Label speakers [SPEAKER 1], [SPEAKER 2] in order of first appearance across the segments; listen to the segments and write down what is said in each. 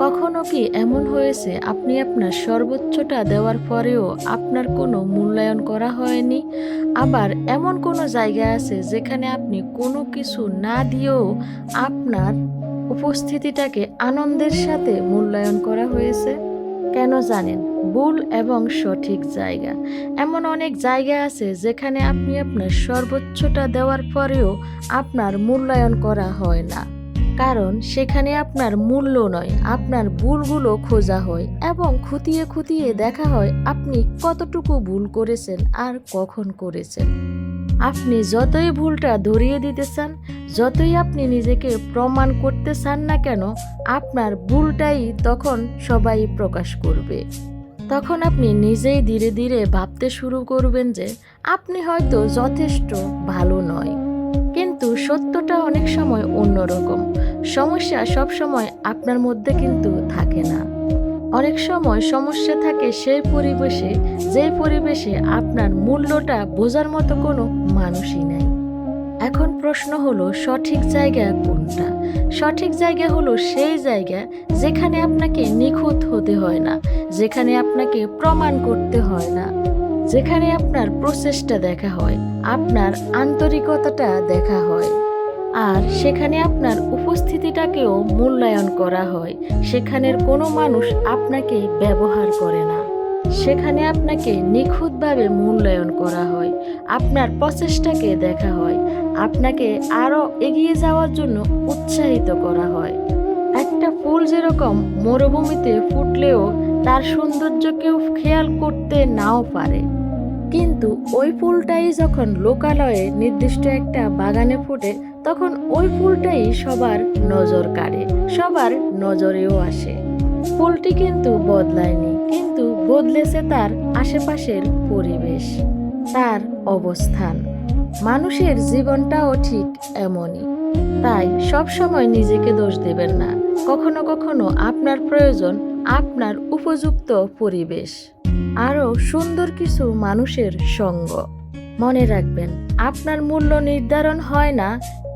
[SPEAKER 1] কখনো কি এমন হয়েছে আপনি আপনার সর্বোচ্চটা দেওয়ার পরেও আপনার কোনো মূল্যায়ন করা হয়নি? আবার এমন কোনো জায়গা আছে যেখানে আপনি কোনো কিছু না দিয়েও আপনার উপস্থিতিটাকে আনন্দের সাথে মূল্যায়ন করা হয়েছে? কেন জানেন? ভুল এবং সঠিক জায়গা। এমন অনেক জায়গা আছে যেখানে আপনি আপনার সর্বোচ্চটা দেওয়ার পরেও আপনার মূল্যায়ন করা হয় না। কারণ সেখানে আপনার মূল্য নয়, আপনার ভুলগুলো খোঁজা হয় এবং খুঁটিয়ে খুঁটিয়ে দেখা হয় আপনি কতটুকু ভুল করেছেন আর কখন করেছেন। আপনি যতই ভুলটা ধরিয়ে দিতে চান, যতই আপনি নিজেকে প্রমাণ করতে চান না কেন, আপনার ভুলটাই তখন সবাই প্রকাশ করবে। তখন আপনি নিজেই ধীরে ধীরে ভাবতে শুরু করবেন যে আপনি হয়তো যথেষ্ট ভালো নয়। কিন্তু সত্যটা অনেক সময় অন্যরকম। সমস্যা সব সময় আপনার মধ্যে কিন্তু থাকে না। অনেক সময় সমস্যা থাকে সেই পরিবেশে, যেই পরিবেশে আপনার মূল্যটা বোঝার মতো কোনো মানুষই নাই। এখন প্রশ্ন হলো সঠিক জায়গা কোনটা? সঠিক জায়গা হলো সেই জায়গা যেখানে আপনাকে নিখুঁত হতে হয় না, যেখানে আপনাকে প্রমাণ করতে হয় না, যেখানে আপনার প্রচেষ্টা দেখা হয়, আপনার আন্তরিকতাটা দেখা হয়, আর সেখানে আপনার উপস্থিতিটাকেও মূল্যায়ন করা হয়। সেখানের কোনো মানুষ আপনাকে ব্যবহার করে না, সেখানে আপনাকে নিখুঁতভাবে মূল্যায়ন করা হয়, আপনার প্রচেষ্টাকে দেখা হয়, আপনাকে আরও এগিয়ে যাওয়ার জন্য উৎসাহিত করা হয়। একটা ফুল যেরকম মরুভূমিতে ফুটলেও তার সৌন্দর্য কেউ খেয়াল করতে নাও পারে, কিন্তু ওই ফুলটাই যখন লোকালয়ে নির্দিষ্ট একটা বাগানে ফোটে তখন ওই ফুলটাই সবার নজর কাড়ে, সবার নজরেও আসে। ফুলটি কিন্তু বদলায়নি, কিন্তু বদলেছে তার আশেপাশের পরিবেশ, তার অবস্থান। মানুষের জীবনটাও ঠিক এমনই। তাই সব সময় নিজেকে দোষ দেবেন না। কখনো কখনো আপনার প্রয়োজন আপনার উপযুক্ত পরিবেশ, আরও সুন্দর কিছু মানুষের সঙ্গ। মনে রাখবেন, আপনার মূল্য নির্ধারণ হয় না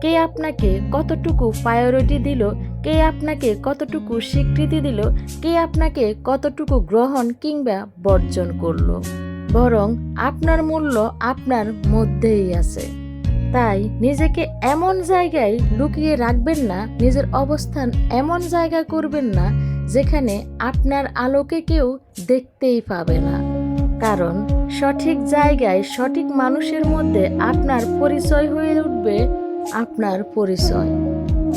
[SPEAKER 1] কে আপনাকে কতটুকু প্রায়োরিটি দিল, কে আপনাকে কতটুকু স্বীকৃতি দিল, কে আপনাকে কতটুকু গ্রহণ কিংবা বর্জন করলো, বরং আপনার মূল্য আপনার মধ্যেই আছে। তাই নিজেকে এমন জায়গায় লুকিয়ে রাখবেন না, নিজের অবস্থান এমন জায়গা করবেন না যেখানে আপনার আলোকে কেউ দেখতেই পাবে না। কারণ সঠিক জায়গায় সঠিক মানুষের মধ্যে আপনার পরিচয় হয়ে উঠবে আপনার পরিচয়।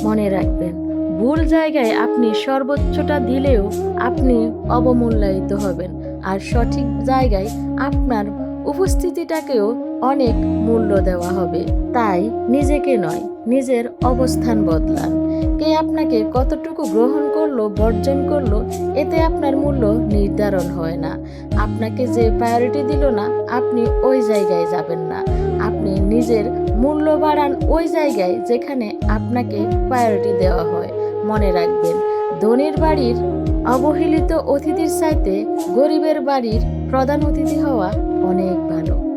[SPEAKER 1] মনে রাখবেন, ভুল জায়গায় আপনি সর্বোচ্চটা দিলেও আপনি অবমূল্যায়িত হবেন, আর সঠিক জায়গায় আপনার উপস্থিতিটাকেও অনেক মূল্য দেওয়া হবে। তাই নিজেকে নয়, নিজের অবস্থান বদলান। কে আপনাকে কতটুকু গ্রহণ করলো, বর্জন করলো, এতে আপনার মূল্য নির্ধারণ হয় না। আপনাকে যে প্রায়োরিটি দিল না, আপনি ওই জায়গায় যাবেন না। আপনি নিজের মূল্য বাড়ান ওই জায়গায় যেখানে আপনাকে প্রায়োরিটি দেওয়া হয়। মনে রাখবেন, ধনীর বাড়ির অবহেলিত অতিথির চাইতে গরিবের বাড়ির প্রধান অতিথি হওয়া অনেক ভালো।